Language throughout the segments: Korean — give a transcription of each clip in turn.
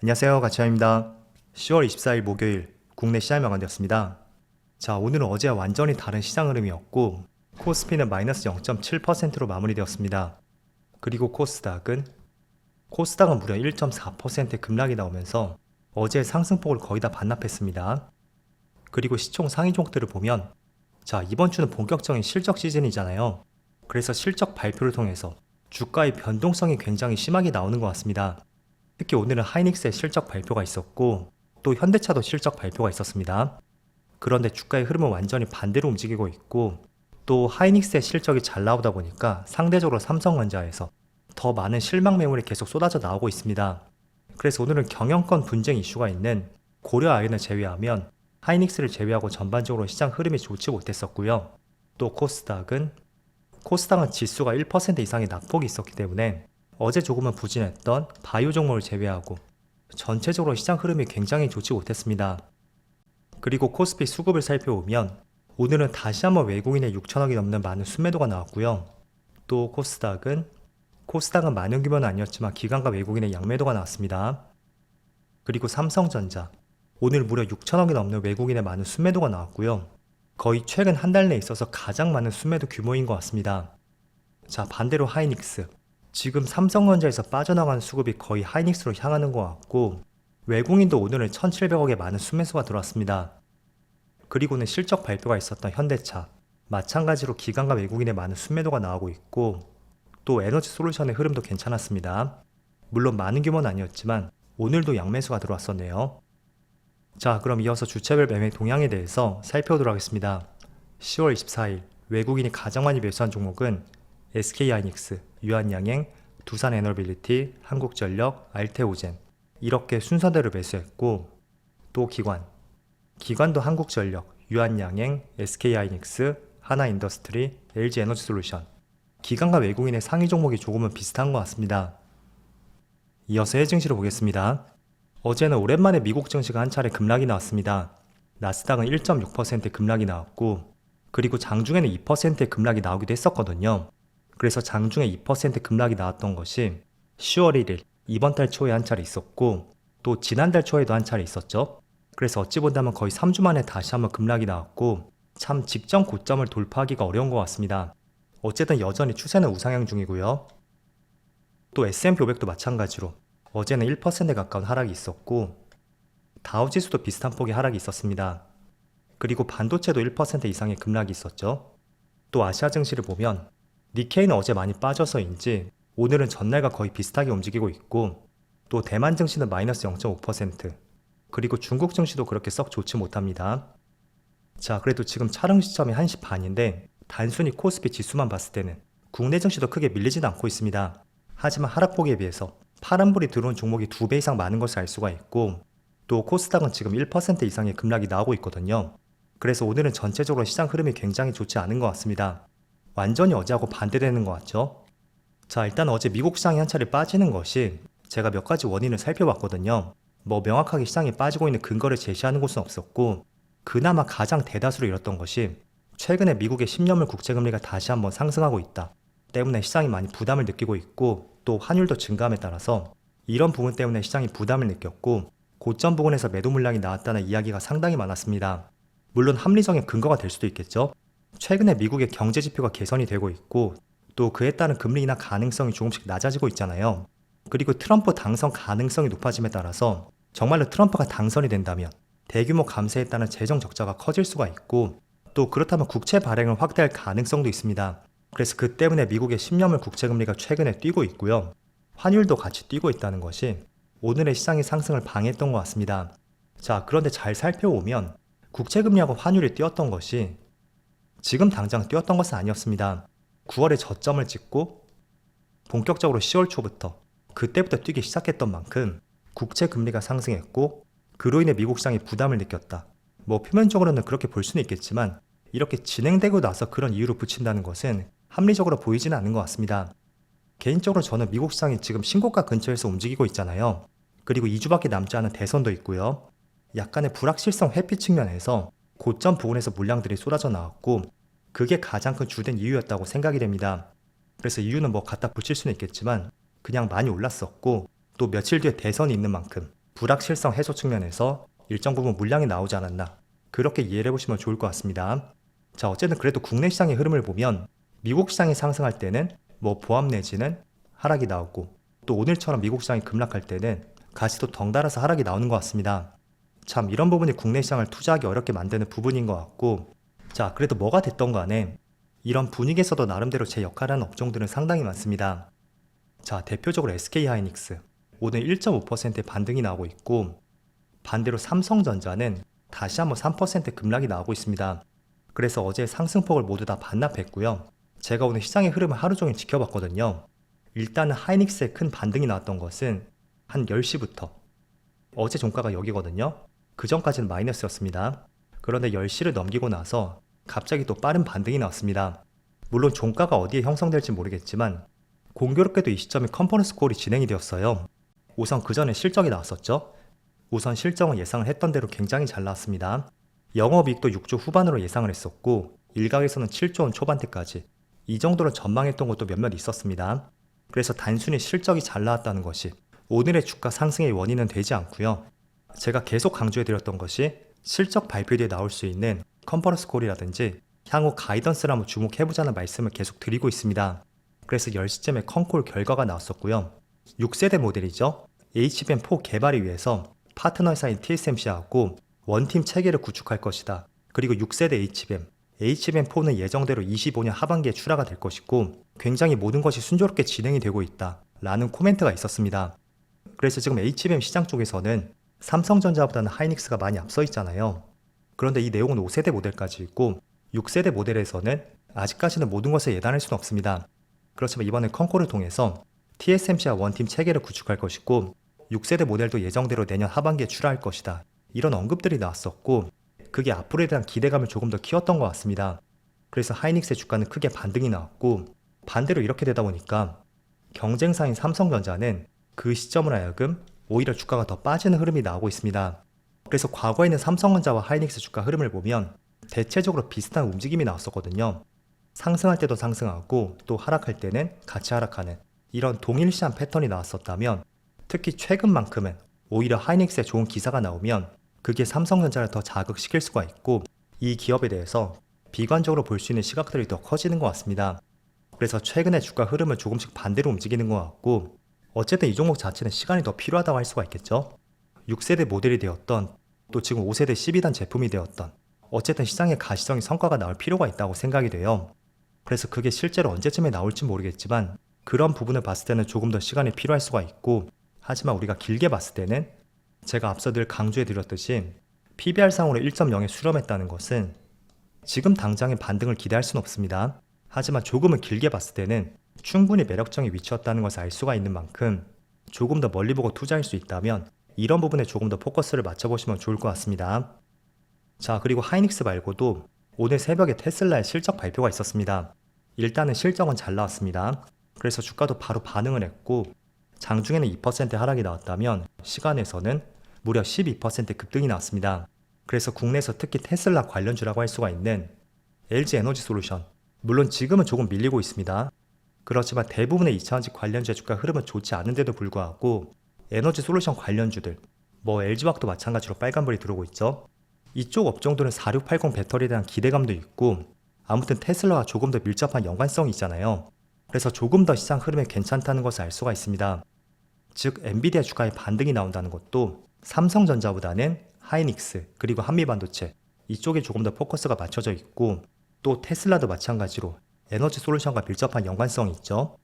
안녕하세요, 가치아입니다. 10월 24일 목요일 국내 시장이 마감되었습니다. 자, 오늘은 어제와 완전히 다른 시장 흐름이었고 코스피는 마이너스 0.7%로 마무리되었습니다. 그리고 코스닥은 무려 1.4% 급락이 나오면서 어제의 상승폭을 거의 다 반납했습니다. 그리고 시총 상위 종목들을 보면 자, 이번 주는 본격적인 실적 시즌이잖아요. 그래서 실적 발표를 통해서 주가의 변동성이 굉장히 심하게 나오는 것 같습니다. 특히 오늘은 하이닉스의 실적 발표가 있었고 또 현대차도 실적 발표가 있었습니다. 그런데 주가의 흐름은 완전히 반대로 움직이고 있고 또 하이닉스의 실적이 잘 나오다 보니까 상대적으로 삼성전자에서 더 많은 실망 매물이 계속 쏟아져 나오고 있습니다. 그래서 오늘은 경영권 분쟁 이슈가 있는 고려아연을 제외하면 하이닉스를 제외하고 전반적으로 시장 흐름이 좋지 못했었고요. 또 코스닥은 지수가 1% 이상의 낙폭이 있었기 때문에 어제 조금은 부진했던 바이오 종목을 제외하고 전체적으로 시장 흐름이 굉장히 좋지 못했습니다. 그리고 코스피 수급을 살펴보면 오늘은 다시 한번 외국인의 6천억이 넘는 많은 순매도가 나왔고요. 또 코스닥은 많은 규모는 아니었지만 기관과 외국인의 양매도가 나왔습니다. 그리고 삼성전자 오늘 무려 6천억이 넘는 외국인의 많은 순매도가 나왔고요. 거의 최근 한 달 내에 있어서 가장 많은 순매도 규모인 것 같습니다. 자, 반대로 하이닉스 지금 삼성전자에서 빠져나가는 수급이 거의 하이닉스로 향하는 것 같고 외국인도 오늘은 1,700억의 많은 순매수가 들어왔습니다. 그리고는 실적 발표가 있었던 현대차 마찬가지로 기관과 외국인의 많은 순매도가 나오고 있고 또 에너지 솔루션의 흐름도 괜찮았습니다. 물론 많은 규모는 아니었지만 오늘도 양매수가 들어왔었네요. 자, 그럼 이어서 주체별 매매 동향에 대해서 살펴보도록 하겠습니다. 10월 24일 외국인이 가장 많이 매수한 종목은 SK하이닉스, 유한양행, 두산에너빌리티, 한국전력, 알테오젠 이렇게 순서대로 매수했고 또 기관도 한국전력, 유한양행, SK하이닉스, 하나인더스트리, LG에너지솔루션 기관과 외국인의 상위 종목이 조금은 비슷한 것 같습니다. 이어서 해외 증시를 보겠습니다. 어제는 오랜만에 미국 증시가 한 차례 급락이 나왔습니다. 나스닥은 1.6% 급락이 나왔고 그리고 장중에는 2%의 급락이 나오기도 했었거든요. 그래서 장중에 2% 급락이 나왔던 것이 10월 1일 이번 달 초에 한 차례 있었고 또 지난달 초에도 한 차례 있었죠. 그래서 어찌 본다면 거의 3주 만에 다시 한번 급락이 나왔고 참 직전 고점을 돌파하기가 어려운 것 같습니다. 어쨌든 여전히 추세는 우상향 중이고요. 또 S&P 500도 마찬가지로 어제는 1%에 가까운 하락이 있었고 다우지수도 비슷한 폭의 하락이 있었습니다. 그리고 반도체도 1% 이상의 급락이 있었죠. 또 아시아 증시를 보면 니케이는 어제 많이 빠져서인지 오늘은 전날과 거의 비슷하게 움직이고 있고 또 대만 증시는 마이너스 0.5% 그리고 중국 증시도 그렇게 썩 좋지 못합니다. 자, 그래도 지금 촬영 시점이 1시 반인데 단순히 코스피 지수만 봤을 때는 국내 증시도 크게 밀리진 않고 있습니다. 하지만 하락폭에 비해서 파란불이 들어온 종목이 2배 이상 많은 것을 알 수가 있고 또 코스닥은 지금 1% 이상의 급락이 나오고 있거든요. 그래서 오늘은 전체적으로 시장 흐름이 굉장히 좋지 않은 것 같습니다. 완전히 어제하고 반대되는 것 같죠? 자, 일단 어제 미국 시장이 한 차례 빠지는 것이 제가 몇 가지 원인을 살펴봤거든요. 뭐 명확하게 시장이 빠지고 있는 근거를 제시하는 곳은 없었고 그나마 가장 대다수로 잃었던 것이 최근에 미국의 10년물 국채금리가 다시 한번 상승하고 있다 때문에 시장이 많이 부담을 느끼고 있고 또 환율도 증가함에 따라서 이런 부분 때문에 시장이 부담을 느꼈고 고점 부근에서 매도 물량이 나왔다는 이야기가 상당히 많았습니다. 물론 합리적인 근거가 될 수도 있겠죠. 최근에 미국의 경제 지표가 개선이 되고 있고 또 그에 따른 금리 인하 가능성이 조금씩 낮아지고 있잖아요. 그리고 트럼프 당선 가능성이 높아짐에 따라서 정말로 트럼프가 당선이 된다면 대규모 감세에 따른 재정 적자가 커질 수가 있고 또 그렇다면 국채 발행을 확대할 가능성도 있습니다. 그래서 그 때문에 미국의 10년물 국채금리가 최근에 뛰고 있고요. 환율도 같이 뛰고 있다는 것이 오늘의 시장의 상승을 방해했던 것 같습니다. 자, 그런데 잘 살펴보면 국채금리하고 환율이 뛰었던 것이 지금 당장 뛰었던 것은 아니었습니다. 9월에 저점을 찍고 본격적으로 10월 초부터 그때부터 뛰기 시작했던 만큼 국채 금리가 상승했고 그로 인해 미국 시장이 부담을 느꼈다. 뭐 표면적으로는 그렇게 볼 수는 있겠지만 이렇게 진행되고 나서 그런 이유로 붙인다는 것은 합리적으로 보이지는 않는 것 같습니다. 개인적으로 저는 미국 시장이 지금 신고가 근처에서 움직이고 있잖아요. 그리고 2주밖에 남지 않은 대선도 있고요. 약간의 불확실성 회피 측면에서 고점 부근에서 물량들이 쏟아져 나왔고 그게 가장 큰 주된 이유였다고 생각이 됩니다. 그래서 이유는 뭐 갖다 붙일 수는 있겠지만 그냥 많이 올랐었고 또 며칠 뒤에 대선이 있는 만큼 불확실성 해소 측면에서 일정 부분 물량이 나오지 않았나, 그렇게 이해를 해보시면 좋을 것 같습니다. 자, 어쨌든 그래도 국내 시장의 흐름을 보면 미국 시장이 상승할 때는 보합 내지는 하락이 나오고, 또 오늘처럼 미국 시장이 급락할 때는 같이 또 덩달아서 하락이 나오는 것 같습니다. 참 이런 부분이 국내 시장을 투자하기 어렵게 만드는 부분인 것 같고, 자, 그래도 뭐가 됐던 간에 이런 분위기에서도 나름대로 제 역할을 하는 업종들은 상당히 많습니다. 자, 대표적으로 SK하이닉스 오늘 1.5%의 반등이 나오고 있고, 반대로 삼성전자는 다시 한번 3% 급락이 나오고 있습니다. 그래서 어제 상승폭을 모두 다 반납했고요. 제가 오늘 시장의 흐름을 하루 종일 지켜봤거든요. 일단은 하이닉스의 큰 반등이 나왔던 것은 한 10시부터, 어제 종가가 여기거든요. 그 전까지는 마이너스였습니다. 그런데 10시를 넘기고 나서 갑자기 또 빠른 반등이 나왔습니다. 물론 종가가 어디에 형성될지 모르겠지만 공교롭게도 이 시점에 컨퍼런스 콜이 진행이 되었어요. 우선 그 전에 실적이 나왔었죠. 우선 실적은 예상을 했던 대로 굉장히 잘 나왔습니다. 영업이익도 6조 후반으로 예상을 했었고, 일각에서는 7조 원 초반대까지 이 정도로 전망했던 것도 몇몇 있었습니다. 그래서 단순히 실적이 잘 나왔다는 것이 오늘의 주가 상승의 원인은 되지 않고요. 제가 계속 강조해드렸던 것이 실적 발표 뒤에 나올 수 있는 컨퍼런스 콜이라든지 향후 가이던스를 한번 주목해보자는 말씀을 계속 드리고 있습니다. 그래서 10시쯤에 컨콜 결과가 나왔었고요. 6세대 모델이죠. HBM4 개발을 위해서 파트너사인 TSMC하고 원팀 체계를 구축할 것이다. 그리고 6세대 HBM4는 예정대로 25년 하반기에 출하가 될 것이고, 굉장히 모든 것이 순조롭게 진행이 되고 있다 라는 코멘트가 있었습니다. 그래서 지금 HBM 시장 쪽에서는 삼성전자보다는 하이닉스가 많이 앞서 있잖아요. 그런데 이 내용은 5세대 모델까지 있고, 6세대 모델에서는 아직까지는 모든 것을 예단할 수는 없습니다. 그렇지만 이번에 컨콜을 통해서 TSMC와 원팀 체계를 구축할 것이고, 6세대 모델도 예정대로 내년 하반기에 출하할 것이다, 이런 언급들이 나왔었고, 그게 앞으로에 대한 기대감을 조금 더 키웠던 것 같습니다. 그래서 하이닉스의 주가는 크게 반등이 나왔고, 반대로 이렇게 되다 보니까 경쟁사인 삼성전자는 그 시점을 하여금 오히려 주가가 더 빠지는 흐름이 나오고 있습니다. 그래서 과거에는 삼성전자와 하이닉스 주가 흐름을 보면 대체적으로 비슷한 움직임이 나왔었거든요. 상승할 때도 상승하고 또 하락할 때는 같이 하락하는 이런 동일시한 패턴이 나왔었다면, 특히 최근만큼은 오히려 하이닉스에 좋은 기사가 나오면 그게 삼성전자를 더 자극시킬 수가 있고, 이 기업에 대해서 비관적으로 볼 수 있는 시각들이 더 커지는 것 같습니다. 그래서 최근의 주가 흐름은 조금씩 반대로 움직이는 것 같고, 어쨌든 이 종목 자체는 시간이 더 필요하다고 할 수가 있겠죠. 6세대 모델이 되었던, 또 지금 5세대 12단 제품이 되었던, 어쨌든 시장의 가시적인 성과가 나올 필요가 있다고 생각이 돼요. 그래서 그게 실제로 언제쯤에 나올지 모르겠지만 그런 부분을 봤을 때는 조금 더 시간이 필요할 수가 있고, 하지만 우리가 길게 봤을 때는 제가 앞서 늘 강조해드렸듯이 PBR상으로 1.0에 수렴했다는 것은 지금 당장의 반등을 기대할 수는 없습니다. 하지만 조금은 길게 봤을 때는 충분히 매력적인 위치였다는 것을 알 수가 있는 만큼 조금 더 멀리 보고 투자할 수 있다면 이런 부분에 조금 더 포커스를 맞춰보시면 좋을 것 같습니다. 자, 그리고 하이닉스 말고도 오늘 새벽에 테슬라의 실적 발표가 있었습니다. 일단은 실적은 잘 나왔습니다. 그래서 주가도 바로 반응을 했고, 장중에는 2% 하락이 나왔다면 시간에서는 무려 12% 급등이 나왔습니다. 그래서 국내에서 특히 테슬라 관련주라고 할 수가 있는 LG 에너지 솔루션, 물론 지금은 조금 밀리고 있습니다. 그렇지만 대부분의 2차전지 관련주의 주가 흐름은 좋지 않은데도 불구하고 에너지 솔루션 관련주들, LG화학도 마찬가지로 빨간불이 들어오고 있죠. 이쪽 업종들은 4680 배터리에 대한 기대감도 있고, 아무튼 테슬라와 조금 더 밀접한 연관성이 있잖아요. 그래서 조금 더 시장 흐름에 괜찮다는 것을 알 수가 있습니다. 즉 엔비디아 주가에 반등이 나온다는 것도 삼성전자보다는 하이닉스 그리고 한미반도체 이쪽에 조금 더 포커스가 맞춰져 있고, 또 테슬라도 마찬가지로 에너지 솔루션과 밀접한 연관성이 있죠.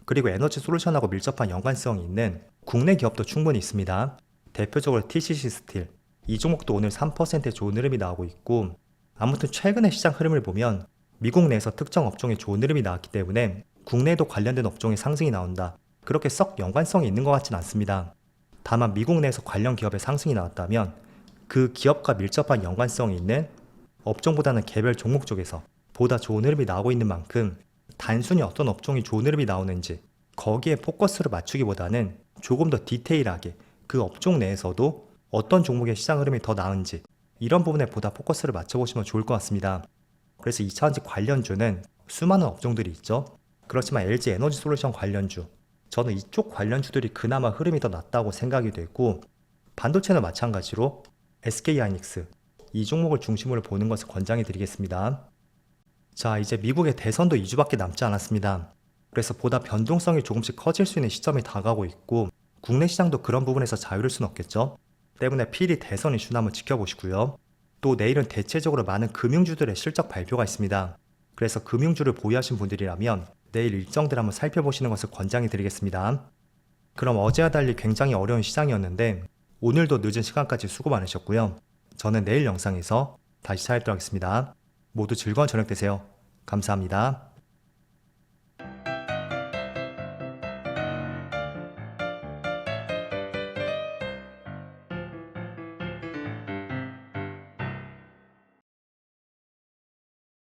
그리고 에너지 솔루션하고 밀접한 연관성이 있는 국내 기업도 충분히 있습니다. 대표적으로 TCC 스틸, 이 종목도 오늘 3%의 좋은 흐름이 나오고 있고, 아무튼 최근의 시장 흐름을 보면 미국 내에서 특정 업종에 좋은 흐름이 나왔기 때문에 국내에도 관련된 업종의 상승이 나온다, 그렇게 썩 연관성이 있는 것 같진 않습니다. 다만 미국 내에서 관련 기업의 상승이 나왔다면 그 기업과 밀접한 연관성이 있는 업종보다는 개별 종목 쪽에서 보다 좋은 흐름이 나오고 있는 만큼, 단순히 어떤 업종이 좋은 흐름이 나오는지 거기에 포커스를 맞추기보다는 조금 더 디테일하게 그 업종 내에서도 어떤 종목의 시장 흐름이 더 나은지 이런 부분에 보다 포커스를 맞춰보시면 좋을 것 같습니다. 그래서 2차전지 관련주는 수많은 업종들이 있죠. 그렇지만 LG 에너지 솔루션 관련주, 저는 이쪽 관련주들이 그나마 흐름이 더 낫다고 생각이 되고, 반도체는 마찬가지로 SK하이닉스 이 종목을 중심으로 보는 것을 권장해 드리겠습니다. 자, 이제 미국의 대선도 2주밖에 남지 않았습니다. 그래서 보다 변동성이 조금씩 커질 수 있는 시점이 다가오고 있고 국내 시장도 그런 부분에서 자유로울 순 없겠죠. 때문에 필히 대선 이슈나 한번 지켜보시고요. 또 내일은 대체적으로 많은 금융주들의 실적 발표가 있습니다. 그래서 금융주를 보유하신 분들이라면 내일 일정들 한번 살펴보시는 것을 권장해 드리겠습니다. 그럼 어제와 달리 굉장히 어려운 시장이었는데 오늘도 늦은 시간까지 수고 많으셨고요. 저는 내일 영상에서 다시 찾아뵙도록 하겠습니다. 모두 즐거운 저녁 되세요. 감사합니다.